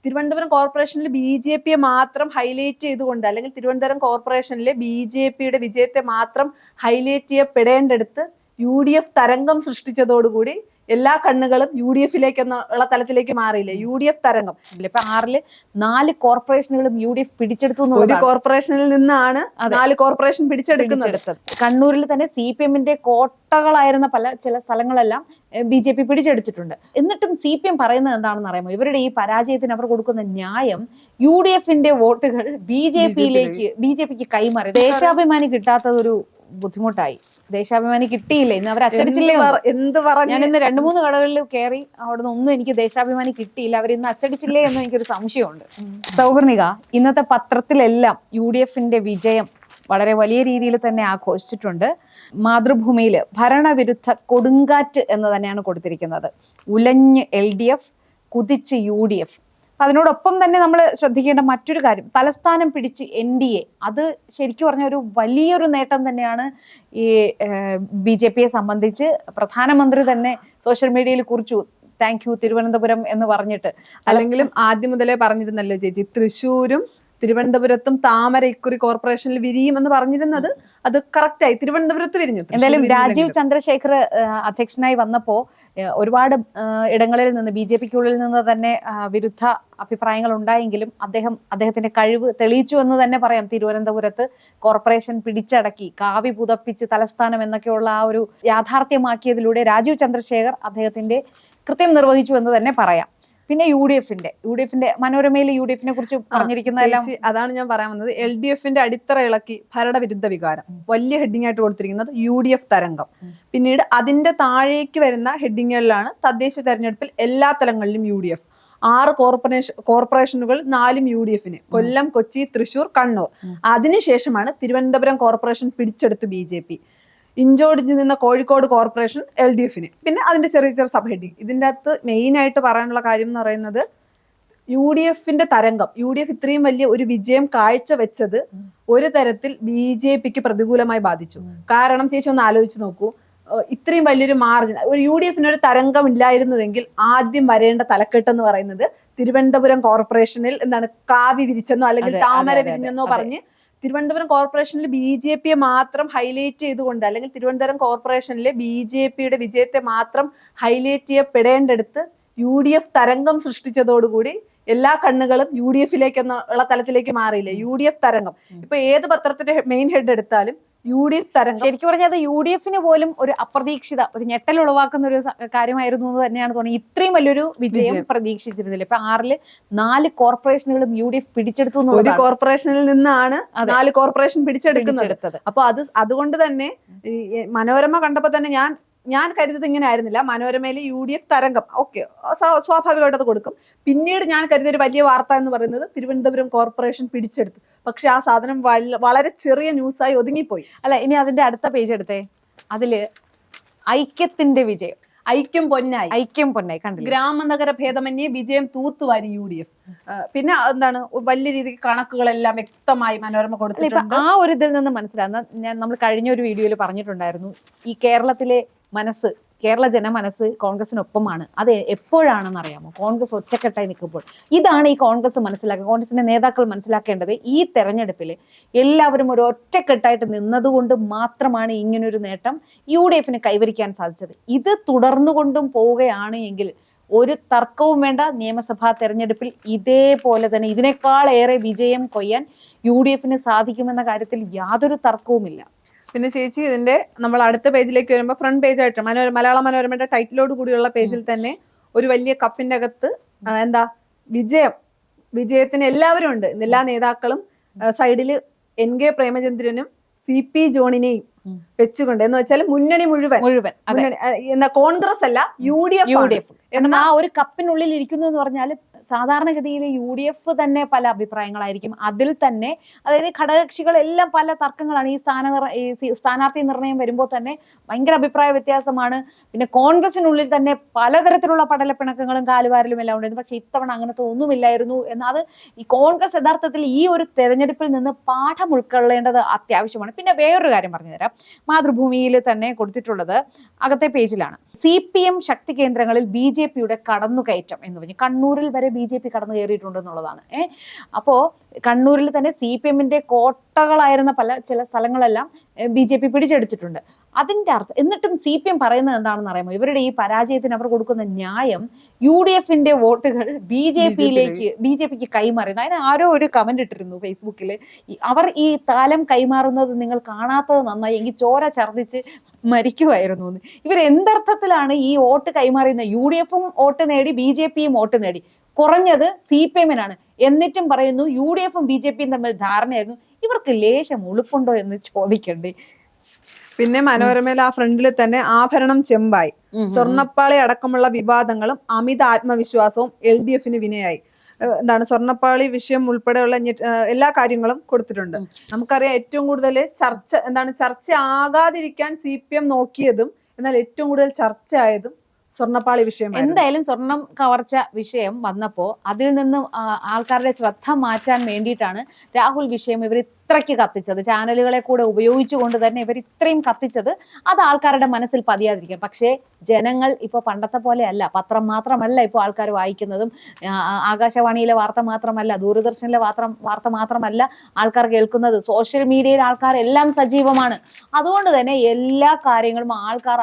തിരുവനന്തപുരം കോർപ്പറേഷനിൽ BJP മാത്രം highlight ചെയ്തുകൊണ്ട് അല്ലെങ്കിൽ തിരുവനന്തപുരം കോർപ്പറേഷനിലെ BJPയുടെ വിജയത്തെ മാത്രം ഹൈലൈറ്റ് ചെയ്യപ്പെടേണ്ടടുത്ത് UDF തരംഗം സൃഷ്ടിച്ചതോടുകൂടി എല്ലാ കണ്ണുകളും UDF എന്നുള്ള തലത്തിലേക്ക് മാറിയില്ലേ. UDF തരംഗം. ഇപ്പൊ 6 4 കോർപ്പറേഷനുകളും UDF പിടിച്ചെടുത്തു. ഒരു കോർപ്പറേഷനിൽ നിന്നാണ് 4 കോർപ്പറേഷൻ പിടിച്ചെടുക്കുന്നത്. കണ്ണൂരിൽ തന്നെ CPMന്റെ കോട്ടകളായിരുന്ന ചില സ്ഥലങ്ങളെല്ലാം BJP പിടിച്ചെടുത്തിട്ടുണ്ട്. എന്നിട്ടും CPM പറയുന്നത് എന്താണെന്ന് അറിയാമോ? ഇവരുടെ ഈ പരാജയത്തിന് അവർ കൊടുക്കുന്ന ന്യായം UDFന്റെ വോട്ടുകൾ BJPക്ക് കൈമാറി. ദേശാഭിമാനി കിട്ടാത്തതൊരു ബുദ്ധിമുട്ടായി. ദേശാഭിമാനി കിട്ടിയില്ല. ഇന്ന് അവർ അച്ചടിച്ചില്ലേ. ഞാൻ ഇന്ന് 2-3 കടകളിൽ കയറി, അവിടുന്ന് ഒന്നും എനിക്ക് ദേശാഭിമാനി കിട്ടിയില്ല. അവർ ഇന്ന് അച്ചടിച്ചില്ലേ എന്ന് എനിക്കൊരു സംശയമുണ്ട്. സൗവർണിക, ഇന്നത്തെ പത്രത്തിലെല്ലാം UDFന്റെ വിജയം വളരെ വലിയ രീതിയിൽ തന്നെ ആഘോഷിച്ചിട്ടുണ്ട്. മാതൃഭൂമിയിൽ ഭരണവിരുദ്ധ കൊടുങ്കാറ്റ് എന്ന് തന്നെയാണ് കൊടുത്തിരിക്കുന്നത്. ഉലഞ്ഞ് LDF, കുതിച്ച് UDF. അതിനോടൊപ്പം തന്നെ നമ്മൾ ശ്രദ്ധിക്കേണ്ട മറ്റൊരു കാര്യം, തലസ്ഥാനം പിടിച്ച് NDA. അത് ശരിക്കും പറഞ്ഞ ഒരു വലിയൊരു നേട്ടം തന്നെയാണ് ഈ BJPയെ സംബന്ധിച്ച്. പ്രധാനമന്ത്രി തന്നെ സോഷ്യൽ മീഡിയയിൽ കുറിച്ചു, താങ്ക് യു തിരുവനന്തപുരം എന്ന് പറഞ്ഞിട്ട്. അല്ലെങ്കിലും ആദ്യം മുതലേ പറഞ്ഞിരുന്നല്ലോ ചേച്ചി, തൃശ്ശൂരും തിരുവനന്തപുരത്തും താമര ഇക്കുറി കോർപ്പറേഷനിൽ വിരിയും എന്ന് പറഞ്ഞിരുന്നത് അത് കറക്റ്റായി. തിരുവനന്തപുരത്ത് വിരിഞ്ഞു. എന്തായാലും രാജീവ് ചന്ദ്രശേഖർ അധ്യക്ഷനായി വന്നപ്പോ ഒരുപാട് ഇടങ്ങളിൽ നിന്ന് BJPക്കുള്ളിൽ നിന്ന് തന്നെ വിരുദ്ധ അഭിപ്രായങ്ങൾ ഉണ്ടായെങ്കിലും അദ്ദേഹത്തിന്റെ കഴിവ് തെളിയിച്ചു എന്ന് തന്നെ പറയാം. തിരുവനന്തപുരത്ത് കോർപ്പറേഷൻ പിടിച്ചടക്കി, കാവി പുതപ്പിച്ച് തലസ്ഥാനം എന്നൊക്കെയുള്ള ആ ഒരു യാഥാർത്ഥ്യമാക്കിയതിലൂടെ രാജീവ് ചന്ദ്രശേഖർ അദ്ദേഹത്തിന്റെ കൃത്യം നിർവഹിച്ചു എന്ന് തന്നെ പറയാം. പിന്നെ യുഡിഎഫിന്റെ മനോരമയിൽ UDFനെ കുറിച്ച് പറഞ്ഞിരിക്കുന്നതെല്ലാം അതാണ് ഞാൻ പറയാൻ വന്നത്. LDFന്റെ അടിത്തറ ഇളക്കി ഭരണവിരുദ്ധ വികാരം വലിയ ഹെഡിങ് ആയിട്ട് കൊടുത്തിരിക്കുന്നത് UDF തരംഗം. പിന്നീട് അതിന്റെ താഴേക്ക് വരുന്ന ഹെഡിങ്ങുകളിലാണ് തദ്ദേശ തെരഞ്ഞെടുപ്പിൽ എല്ലാ തലങ്ങളിലും UDF. 6 കോർപ്പറേഷനുകൾ 4 UDFന്, കൊല്ലം, കൊച്ചി, തൃശൂർ, കണ്ണൂർ. അതിനുശേഷമാണ് തിരുവനന്തപുരം കോർപ്പറേഷൻ പിടിച്ചെടുത്ത് BJP. ഇഞ്ചോടിഞ്ച് നിന്ന കോഴിക്കോട് കോർപ്പറേഷൻ LDFന്. പിന്നെ അതിന്റെ ചെറിയ സബ് ഹെഡിങ്. ഇതിൻ്റെ അകത്ത് മെയിൻ ആയിട്ട് പറയാനുള്ള കാര്യം എന്ന് പറയുന്നത് UDFന്റെ തരംഗം. UDF ഇത്രയും വലിയ ഒരു വിജയം കാഴ്ചവെച്ചത് ഒരു തരത്തിൽ BJPക്ക് പ്രതികൂലമായി ബാധിച്ചു. കാരണം ചേച്ചി ഒന്ന് ആലോചിച്ച് നോക്കൂ, ഇത്രയും വലിയൊരു മാർജിൻ ഒരു UDFന് ഒരു തരംഗം ഇല്ലായിരുന്നുവെങ്കിൽ ആദ്യം വരേണ്ട തലക്കെട്ടെന്ന് പറയുന്നത് തിരുവനന്തപുരം കോർപ്പറേഷനിൽ എന്താണ് കാവി വിരിച്ചെന്നോ അല്ലെങ്കിൽ താമര വിരിഞ്ഞെന്നോ പറഞ്ഞ് തിരുവനന്തപുരം കോർപ്പറേഷനിൽ BJPയെ മാത്രം ഹൈലൈറ്റ് ചെയ്തുകൊണ്ട് അല്ലെങ്കിൽ തിരുവനന്തപുരം കോർപ്പറേഷനിലെ BJPയുടെ വിജയത്തെ മാത്രം ഹൈലൈറ്റ് ചെയ്യപ്പെടേണ്ടടുത്ത് UDF തരംഗം സൃഷ്ടിച്ചതോടുകൂടി എല്ലാ കണ്ണുകളും UDF എന്നുള്ള തലത്തിലേക്ക് മാറിയില്ലേ. UDF തരംഗം. ഇപ്പൊ ഏത് പത്രത്തിന്റെ മെയിൻ ഹെഡ് എടുത്താലും UDF തരംഗം. ശരിക്കും പറഞ്ഞാൽ അത് UDFന് പോലും ഒരു അപ്രതീക്ഷിത ഒരു ഞെട്ടൽ ഉളവാക്കുന്ന ഒരു കാര്യമായിരുന്നു എന്ന് തന്നെയാണ് തോന്നുന്നത്. ഇത്രയും വലിയൊരു വിജയം പ്രതീക്ഷിച്ചിരുന്നില്ല. ഇപ്പൊ 6 4 കോർപ്പറേഷനുകളും UDF പിടിച്ചെടുത്തു. ഒരു കോർപ്പറേഷനിൽ നിന്നാണ് 4 കോർപ്പറേഷൻ പിടിച്ചെടുക്കുന്നത്. അപ്പൊ അതുകൊണ്ട് തന്നെ മനോരമ കണ്ടപ്പോ തന്നെ ഞാൻ കരുതത് ഇങ്ങനെ ആയിരുന്നില്ല. മനോരമയിലെ UDF തരംഗം ഓക്കെ, സ്വാഭാവികമായിട്ട് അത് കൊടുക്കും. പിന്നീട് ഞാൻ കരുതിയ ഒരു വലിയ വാർത്ത എന്ന് പറയുന്നത് തിരുവനന്തപുരം കോർപ്പറേഷൻ പിടിച്ചെടുത്തു. പക്ഷെ ആ സാധനം വളരെ ചെറിയ ന്യൂസായി ഒതുങ്ങിപ്പോയി. അല്ല, ഇനി അതിന്റെ അടുത്ത പേജ് എടുത്തേ. അതില് ഐക്യത്തിന്റെ വിജയം, ഐക്യം പൊന്നായി കണ്ടില്ല. ഗ്രാമനഗര ഭേദമന്യേ വിജയം തൂത്തുവാരി UDF. പിന്നെ എന്താണ് വലിയ രീതിക്ക് കണക്കുകളെല്ലാം വ്യക്തമായി മനോരമ കൊടുത്തിട്ടുണ്ട്. ആ ഒരു ഇതിൽ നിന്ന് മനസ്സിലാകുന്ന നമ്മൾ കഴിഞ്ഞ ഒരു വീഡിയോയിൽ പറഞ്ഞിട്ടുണ്ടായിരുന്നു, ഈ കേരള ജനമനസ്സ് കോൺഗ്രസിനൊപ്പമാണ്. അത് എപ്പോഴാണെന്ന് അറിയാമോ? കോൺഗ്രസ് ഒറ്റക്കെട്ടായി നിൽക്കുമ്പോൾ. ഇതാണ് ഈ കോൺഗ്രസിന്റെ നേതാക്കൾ മനസ്സിലാക്കേണ്ടത്. ഈ തെരഞ്ഞെടുപ്പിൽ എല്ലാവരും ഒരു ഒറ്റക്കെട്ടായിട്ട് നിന്നതുകൊണ്ട് മാത്രമാണ് ഇങ്ങനൊരു നേട്ടം UDFന് കൈവരിക്കാൻ സാധിച്ചത്. ഇത് തുടർന്നുകൊണ്ടും പോവുകയാണ് എങ്കിൽ ഒരു തർക്കവും വേണ്ട, നിയമസഭാ തെരഞ്ഞെടുപ്പിൽ ഇതേപോലെ തന്നെ ഇതിനേക്കാൾ ഏറെ വിജയം കൊയ്യാൻ UDFന് സാധിക്കുമെന്ന കാര്യത്തിൽ യാതൊരു തർക്കവുമില്ല. പിന്നെ ചേച്ചി ഇതിന്റെ നമ്മൾ അടുത്ത പേജിലേക്ക് വരുമ്പോൾ ഫ്രണ്ട് പേജ് ആയിട്ട് മലയാള മനോരമയുടെ ടൈറ്റിലോട് കൂടിയുള്ള പേജിൽ തന്നെ ഒരു വലിയ കപ്പിന്റെ അകത്ത് എന്താ വിജയത്തിന് എല്ലാവരും ഉണ്ട്. എല്ലാ നേതാക്കളും സൈഡില് NK പ്രേമചന്ദ്രനും CP ജോണിനെയും വെച്ചുകൊണ്ട്, എന്ന് വെച്ചാൽ മുന്നണി മുഴുവൻ എന്താ കോൺഗ്രസ് അല്ല UDF എന്നാ ഒരു കപ്പിനുള്ളിൽ ഇരിക്കുന്നു എന്ന് പറഞ്ഞാൽ സാധാരണഗതിയിൽ UDF തന്നെ പല അഭിപ്രായങ്ങളായിരിക്കും. അതിൽ തന്നെ അതായത് ഘടകകക്ഷികളെല്ലാം പല തർക്കങ്ങളാണ്. ഈ സ്ഥാനാർത്ഥി നിർണയം വരുമ്പോൾ തന്നെ ഭയങ്കര അഭിപ്രായ വ്യത്യാസമാണ്. പിന്നെ കോൺഗ്രസിനുള്ളിൽ തന്നെ പലതരത്തിലുള്ള പടലപ്പിണക്കങ്ങളും കാലുവാരലും എല്ലാം ഉണ്ടായിരുന്നു. പക്ഷെ ഇത്തവണ അങ്ങനത്തെ ഒന്നുമില്ലായിരുന്നു. എന്നാൽ ഈ കോൺഗ്രസ് യഥാർത്ഥത്തിൽ ഈ ഒരു തെരഞ്ഞെടുപ്പിൽ നിന്ന് പാഠം ഉൾക്കൊള്ളേണ്ടത് അത്യാവശ്യമാണ്. പിന്നെ വേറൊരു കാര്യം പറഞ്ഞുതരാം. മാതൃഭൂമിയിൽ തന്നെ കൊടുത്തിട്ടുള്ളത് അകത്തെ പേജിലാണ്. CPM ശക്തി കേന്ദ്രങ്ങളിൽ BJPയുടെ കടന്നുകയറ്റം എന്ന് പറഞ്ഞു. കണ്ണൂരിൽ വരെ BJP കടന്നു കയറിയിട്ടുണ്ടെന്നുള്ളതാണ്. അപ്പോൾ കണ്ണൂരിൽ തന്നെ CPM-ന്റെ കോട്ടകളായിരുന്ന ചില സ്ഥലങ്ങളെല്ലാം BJP പിടിച്ചെടുത്തിട്ടുണ്ട്. അതിന്റെ അർത്ഥം എന്നിട്ടും CPM പറയുന്നത് എന്താണെന്ന് അറിയാമോ? ഇവരുടെ ഈ പരാജയത്തിന് അവർ കൊടുക്കുന്ന ന്യായം UDF-ന്റെ വോട്ടുകൾ BJPക്ക് കൈമാറുന്നു. അതിന് ആരോ ഒരു കമന്റ് ഇട്ടിരുന്നു ഫേസ്ബുക്കിൽ, അവർ ഈ താലം കൈമാറുന്നത് നിങ്ങൾ കാണാത്തത് നന്നായി, എങ്കിൽ ചോര ഛർദ്ദിച്ച് മരിക്കുമായിരുന്നു എന്ന്. ഇവർ എന്തർത്ഥത്തിലാണ് ഈ വോട്ട് കൈമാറുന്നത്? UDF-ഉം വോട്ട് നേടി, BJP-യും വോട്ട് നേടി, കുറഞ്ഞത് CPM-നാണ്. എന്നിട്ടും പറയുന്നു UDF-ഉം BJP-യും തമ്മിൽ ധാരണയായിരുന്നു. ഇവർക്ക് ലേശം ഉളുപ്പുണ്ടോ എന്ന് ചോദിക്കണ്ടേ? പിന്നെ മനോരമയിൽ ആ ഫ്രണ്ടിൽ തന്നെ ആഭരണം ചെമ്പായി, സ്വർണ്ണപ്പാളി അടക്കമുള്ള വിവാദങ്ങളും അമിത ആത്മവിശ്വാസവും LDF-ന് വിനയായി. സ്വർണ്ണപ്പാളി വിഷയം ഉൾപ്പെടെയുള്ള എല്ലാ കാര്യങ്ങളും കൊടുത്തിട്ടുണ്ട്. നമുക്കറിയാം ഏറ്റവും കൂടുതൽ ചർച്ച ആകാതിരിക്കാൻ CPM നോക്കിയതും എന്നാൽ ഏറ്റവും കൂടുതൽ ചർച്ചയായതും സ്വർണ്ണപ്പാളി വിഷയം. എന്തായാലും സ്വർണം കവർച്ച വിഷയം വന്നപ്പോൾ അതിൽ നിന്നും ആൾക്കാരുടെ ശ്രദ്ധ മാറ്റാൻ വേണ്ടിയിട്ടാണ് രാഹുൽ വിഷയം ഇവർ ഇത്രയ്ക്ക് കത്തിച്ചത്. ചാനലുകളെ കൂടെ ഉപയോഗിച്ചുകൊണ്ട് തന്നെ ഇവർ ഇത്രയും കത്തിച്ചത് അത് ആൾക്കാരുടെ മനസ്സിൽ പതിയാതിരിക്കും. പക്ഷേ ജനങ്ങൾ ഇപ്പോൾ പണ്ടത്തെ പോലെയല്ല. പത്രം മാത്രമല്ല ഇപ്പോൾ ആൾക്കാർ വായിക്കുന്നതും, ആകാശവാണിയിലെ വാർത്ത മാത്രമല്ല, ദൂരദർശനിലെ വാർത്ത മാത്രമല്ല ആൾക്കാർ കേൾക്കുന്നത്, സോഷ്യൽ മീഡിയയിൽ ആൾക്കാരെല്ലാം സജീവമാണ്. അതുകൊണ്ട് തന്നെ എല്ലാ കാര്യങ്ങളും ആൾക്കാർ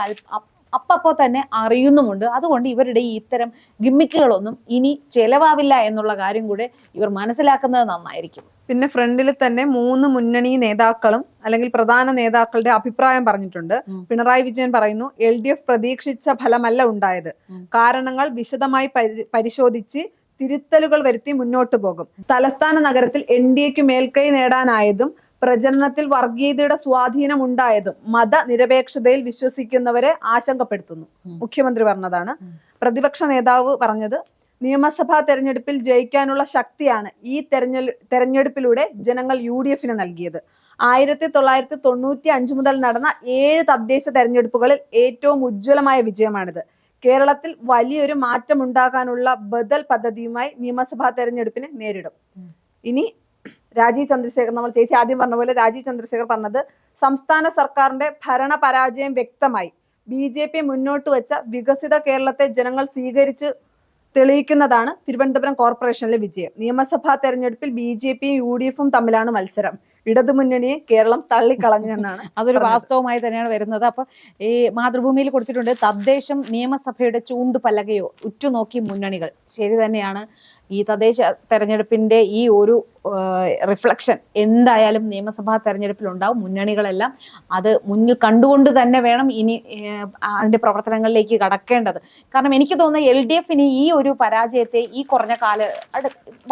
അപ്പപ്പോ തന്നെ അറിയുന്നുമുണ്ട്. അതുകൊണ്ട് ഇവരുടെ ഈ ഇത്തരം ഗിമ്മിക്കുകളൊന്നും ഇനി ചെലവാവില്ല എന്നുള്ള കാര്യം കൂടെ ഇവർ മനസ്സിലാക്കുന്നത് നന്നായിരിക്കും. പിന്നെ ഫ്രണ്ടിൽ തന്നെ 3 മുന്നണി നേതാക്കളും അല്ലെങ്കിൽ പ്രധാന നേതാക്കളുടെ അഭിപ്രായം പറഞ്ഞിട്ടുണ്ട്. പിണറായി വിജയൻ പറയുന്നു, LDF പ്രതീക്ഷിച്ച ഫലമല്ല ഉണ്ടായത്, കാരണങ്ങൾ വിശദമായി പരിശോധിച്ച് തിരുത്തലുകൾ വരുത്തി മുന്നോട്ട് പോകും. തലസ്ഥാന നഗരത്തിൽ NDAക്ക് മേൽക്കൈ നേടാനായതും പ്രചരണത്തിൽ വർഗീയതയുടെ സ്വാധീനം ഉണ്ടായതും മതനിരപേക്ഷതയിൽ വിശ്വസിക്കുന്നവരെ ആശങ്കപ്പെടുത്തുന്നു. മുഖ്യമന്ത്രി പറഞ്ഞതാണ്. പ്രതിപക്ഷ നേതാവ് പറഞ്ഞത്, നിയമസഭാ തെരഞ്ഞെടുപ്പിൽ ജയിക്കാനുള്ള ശക്തിയാണ് ഈ തെരഞ്ഞെടുപ്പിലൂടെ ജനങ്ങൾ UDF-ന് നൽകിയത്. 1995 മുതൽ നടന്ന 7 തദ്ദേശ തെരഞ്ഞെടുപ്പുകളിൽ ഏറ്റവും ഉജ്ജ്വലമായ വിജയമാണിത്. കേരളത്തിൽ വലിയൊരു മാറ്റം ഉണ്ടാകാനുള്ള ബദൽ പദ്ധതിയുമായി നിയമസഭാ തെരഞ്ഞെടുപ്പിനെ നേരിടും. ഇനി രാജീവ് ചന്ദ്രശേഖർ, നമ്മൾ ചേച്ചി ആദ്യം പറഞ്ഞ പോലെ രാജീവ് ചന്ദ്രശേഖർ പറഞ്ഞത്, സംസ്ഥാന സർക്കാരിന്റെ ഭരണ പരാജയം വ്യക്തമായി. BJP മുന്നോട്ട് വെച്ച വികസിത കേരളത്തെ ജനങ്ങൾ സ്വീകരിച്ച് തെളിയിക്കുന്നതാണ് തിരുവനന്തപുരം കോർപ്പറേഷനിലെ വിജയം. നിയമസഭാ തെരഞ്ഞെടുപ്പിൽ BJPയും UDF-ഉം തമ്മിലാണ് മത്സരം. ഇടതുമുന്നണിയെ കേരളം തള്ളിക്കളഞ്ഞു എന്നാണ്. അതൊരു വാസ്തവമായി തന്നെയാണ് വരുന്നത്. അപ്പൊ ഈ മാതൃഭൂമിയിൽ കൊടുത്തിട്ടുണ്ട്, തദ്ദേശം നിയമസഭയുടെ ചൂണ്ടുപലകയോ ഉറ്റുനോക്കി മുന്നണികൾ. ശരി തന്നെയാണ്. ഈ തദ്ദേശ തെരഞ്ഞെടുപ്പിന്റെ ഈ ഒരു റിഫ്ലക്ഷൻ എന്തായാലും നിയമസഭാ തെരഞ്ഞെടുപ്പിൽ ഉണ്ടാവും. മുന്നണികളെല്ലാം അത് മുന്നിൽ കണ്ടുകൊണ്ട് തന്നെ വേണം ഇനി അതിന്റെ പ്രവർത്തനങ്ങളിലേക്ക് കടക്കേണ്ടത്. കാരണം എനിക്ക് തോന്നുന്നത് LDF-ന് ഈ ഒരു പരാജയത്തെ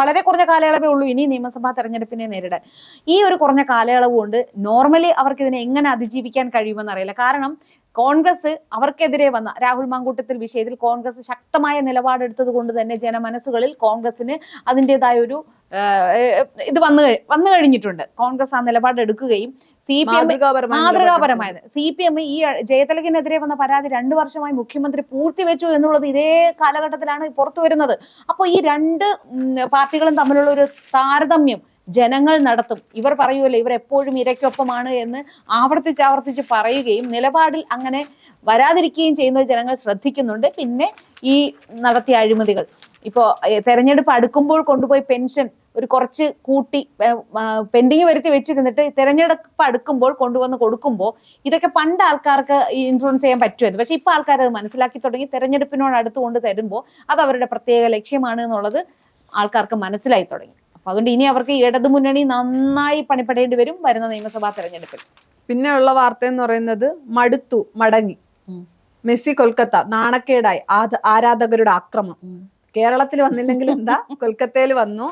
വളരെ കുറഞ്ഞ കാലയളവേ ഉള്ളൂ ഇനി നിയമസഭാ തെരഞ്ഞെടുപ്പിനെ നേരിടാൻ. ഈ ഒരു കുറഞ്ഞ കാലയളവ് കൊണ്ട് നോർമലി അവർക്ക് ഇതിനെ എങ്ങനെ അതിജീവിക്കാൻ കഴിയുമെന്ന് അറിയില്ല. കാരണം കോൺഗ്രസ് അവർക്കെതിരെ വന്ന രാഹുൽ മാങ്കൂട്ടത്തിൽ വിഷയത്തിൽ കോൺഗ്രസ് ശക്തമായ നിലപാടെടുത്തത് കൊണ്ട് തന്നെ ജനമനസ്സുകളിൽ കോൺഗ്രസിന് അതിൻ്റെതായ ഒരു ഇത് വന്നു കഴിഞ്ഞിട്ടുണ്ട്. കോൺഗ്രസ് ആ നിലപാടെടുക്കുകയും മാതൃകാപരമായത്. CPM ഈ ജയതിലകിനെതിരെ വന്ന പരാതി 2 വർഷമായി മുഖ്യമന്ത്രി പൂർത്തിവെച്ചു എന്നുള്ളത് ഇതേ കാലഘട്ടത്തിലാണ് പുറത്തു വരുന്നത്. അപ്പോൾ ഈ 2 പാർട്ടികളും തമ്മിലുള്ള ഒരു താരതമ്യം ജനങ്ങൾ നടത്തും. ഇവർ പറയുമല്ലോ ഇവർ എപ്പോഴും ഇരയ്ക്കൊപ്പമാണ് എന്ന് ആവർത്തിച്ച് പറയുകയും നിലപാടിൽ അങ്ങനെ വരാതിരിക്കുകയും ചെയ്യുന്നത് ജനങ്ങൾ ശ്രദ്ധിക്കുന്നുണ്ട്. പിന്നെ ഈ നടത്തിയ അഴിമതികൾ, ഇപ്പോൾ തെരഞ്ഞെടുപ്പ് അടുക്കുമ്പോൾ കൊണ്ടുപോയി പെൻഷൻ ഒരു കുറച്ച് കൂട്ടി പെൻഡിങ് വരുത്തി വെച്ചിരുന്നിട്ട് തെരഞ്ഞെടുപ്പ് അടുക്കുമ്പോൾ കൊണ്ടുവന്ന് കൊടുക്കുമ്പോൾ ഇതൊക്കെ പണ്ട് ആൾക്കാർക്ക് ഇൻഫ്ലുവൻസ് ചെയ്യാൻ പറ്റുമായിരുന്നു. പക്ഷെ ഇപ്പോൾ ആൾക്കാർ അത് മനസ്സിലാക്കി തുടങ്ങി. തെരഞ്ഞെടുപ്പിനോട് അടുത്ത് കൊണ്ട് തരുമ്പോൾ അത് അവരുടെ പ്രത്യേക ലക്ഷ്യമാണ് എന്നുള്ളത് ആൾക്കാർക്ക് മനസ്സിലായി തുടങ്ങി. അപ്പൊ അതുകൊണ്ട് ഇനി അവർക്ക് ഇടതുമുന്നണി നന്നായി പണിപ്പെടേണ്ടി വരും വരുന്ന നിയമസഭാ തെരഞ്ഞെടുപ്പിൽ. പിന്നെ ഉള്ള വാർത്ത എന്ന് പറയുന്നത്, മടങ്ങി മെസ്സി കൊൽക്കത്ത, നാണക്കേടായി ആരാധകരുടെ ആക്രമം. കേരളത്തിൽ വന്നില്ലെങ്കിൽ എന്താ, കൊൽക്കത്തയിൽ വന്നു.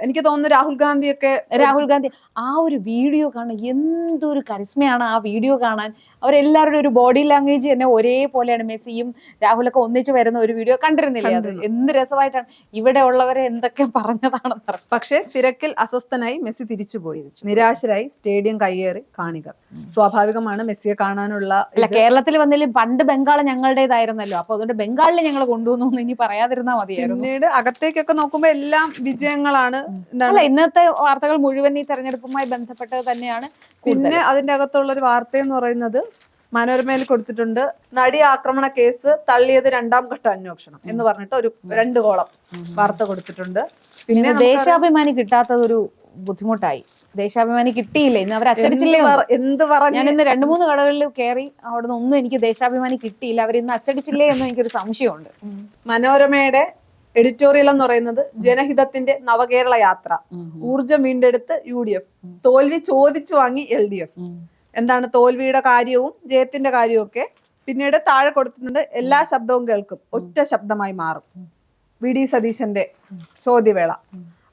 എനിക്ക് തോന്നുന്നു രാഹുൽ ഗാന്ധി ആ ഒരു വീഡിയോ കാണാൻ എന്തൊരു കരിസ്മയാണ് ആ വീഡിയോ കാണാൻ. അവരെല്ലാവരുടെ ഒരു ബോഡി ലാംഗ്വേജ് തന്നെ ഒരേപോലെയാണ്. മെസ്സിയും രാഹുലൊക്കെ ഒന്നിച്ച് വരുന്ന ഒരു വീഡിയോ കണ്ടിരുന്നില്ലേ? അത് എന്ത് രസമായിട്ടാണ്. ഇവിടെ ഉള്ളവരെ എന്തൊക്കെ പറഞ്ഞതാണെന്ന്. പക്ഷെ തിരക്കിൽ അസ്വസ്ഥനായി മെസ്സി തിരിച്ചുപോയി. നിരാശരായി സ്റ്റേഡിയം കയ്യേറി കാണികൾ. സ്വാഭാവികമാണ്, മെസ്സിയെ കാണാനുള്ള. അല്ല, കേരളത്തിൽ വന്നാലും പണ്ട് ബംഗാൾ ഞങ്ങളുടേതായിരുന്നല്ലോ. അപ്പൊ അതുകൊണ്ട് ബംഗാളിൽ ഞങ്ങൾ കൊണ്ടുവന്നു ഇനി പറയാതിരുന്നാ മതിയായിരുന്നു. പിന്നീട് അകത്തേക്കൊക്കെ നോക്കുമ്പോ എല്ലാം വിജയങ്ങളാണ്. ഇന്നത്തെ വാർത്തകൾ മുഴുവൻ ഈ തെരഞ്ഞെടുപ്പുമായി ബന്ധപ്പെട്ടത് തന്നെയാണ്. പിന്നെ അതിന്റെ അകത്തുള്ള ഒരു വാർത്ത എന്ന് പറയുന്നത്, മനോരമയിൽ കൊടുത്തിട്ടുണ്ട്, നടി ആക്രമണ കേസ് തള്ളിയത് 2ാം ഘട്ട അന്വേഷണം എന്ന് പറഞ്ഞിട്ട് ഒരു 2 കോളം വാർത്ത കൊടുത്തിട്ടുണ്ട്. പിന്നെ ദേശാഭിമാനി കിട്ടാത്തത് ഒരു ബുദ്ധിമുട്ടായി. ദേശാഭിമാനി കിട്ടിയില്ല, ഇന്ന് അവർ അച്ചടിച്ചില്ലേ. എന്ത് പറഞ്ഞു, ഞാൻ ഇന്ന് 2-3 കടകളിൽ കയറി, അവിടുന്ന് ഒന്നും എനിക്ക് ദേശാഭിമാനി കിട്ടിയില്ല, അവർ ഇന്ന് അച്ചടിച്ചില്ലേ എന്ന് എനിക്കൊരു സംശയമുണ്ട്. മനോരമയുടെ എഡിറ്റോറിയൽ എന്ന് പറയുന്നത് ജനഹിതത്തിന്റെ നവകേരള യാത്ര, ഊർജം വീണ്ടെടുത്ത് UDF, തോൽവി ചോദിച്ചു വാങ്ങി LDF. എന്താണ് തോൽവിയുടെ കാര്യവും ജയത്തിന്റെ കാര്യവും ഒക്കെ. പിന്നീട് താഴെ കൊടുത്തിട്ടുണ്ട്, എല്ലാ ശബ്ദവും കേൾക്കും, ഒറ്റ ശബ്ദമായി മാറും. VD സതീശന്റെ ചോദ്യവേള,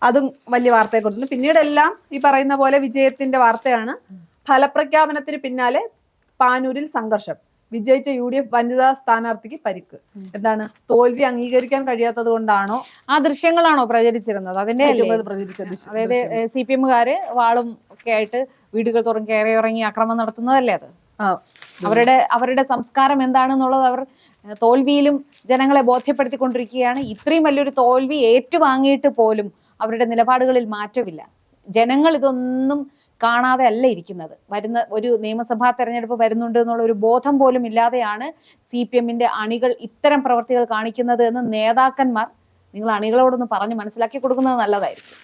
അതും വലിയ വാർത്തയെ കൊടുത്തിട്ടുണ്ട്. പിന്നീട് എല്ലാം ഈ പറയുന്ന പോലെ വിജയത്തിന്റെ വാർത്തയാണ്. ഫലപ്രഖ്യാപനത്തിന് പിന്നാലെ പാനൂരിൽ സംഘർഷം, വിജയിച്ച UDF വനിതാ സ്ഥാനാർത്ഥിക്ക് പരിക്ക്. എന്താണ്, തോൽവി അംഗീകരിക്കാൻ കഴിയാത്തത് കൊണ്ടാണോ? ആ ദൃശ്യങ്ങളാണോ പ്രചരിച്ചിരുന്നത്? അതിന്റെ അതായത് CPM-കാര് വാളും ഒക്കെ ആയിട്ട് വീടുകൾ തോറും കയറി ഇറങ്ങി ആക്രമണം നടത്തുന്നതല്ലേ അത്? അവരുടെ സംസ്കാരം എന്താണെന്നുള്ളത് അവർ തോൽവിയിലും ജനങ്ങളെ ബോധ്യപ്പെടുത്തിക്കൊണ്ടിരിക്കുകയാണ്. ഇത്രയും വലിയൊരു തോൽവി ഏറ്റുവാങ്ങിയിട്ട് പോലും അവരുടെ നിലപാടുകളിൽ മാറ്റമില്ല. ജനങ്ങൾ ഇതൊന്നും കാണാതെ അല്ല ഇരിക്കുന്നത്. വരുന്ന ഒരു നിയമസഭാ തെരഞ്ഞെടുപ്പ് വരുന്നുണ്ട് എന്നുള്ള ഒരു ബോധം പോലും ഇല്ലാതെയാണ് CPM-ന്റെ അണികൾ ഇത്തരം പ്രവർത്തികൾ കാണിക്കുന്നത് എന്ന് നേതാക്കന്മാർ, നിങ്ങൾ അണികളോടൊന്ന് പറഞ്ഞ് മനസ്സിലാക്കി കൊടുക്കുന്നത് നല്ലതായിരിക്കും.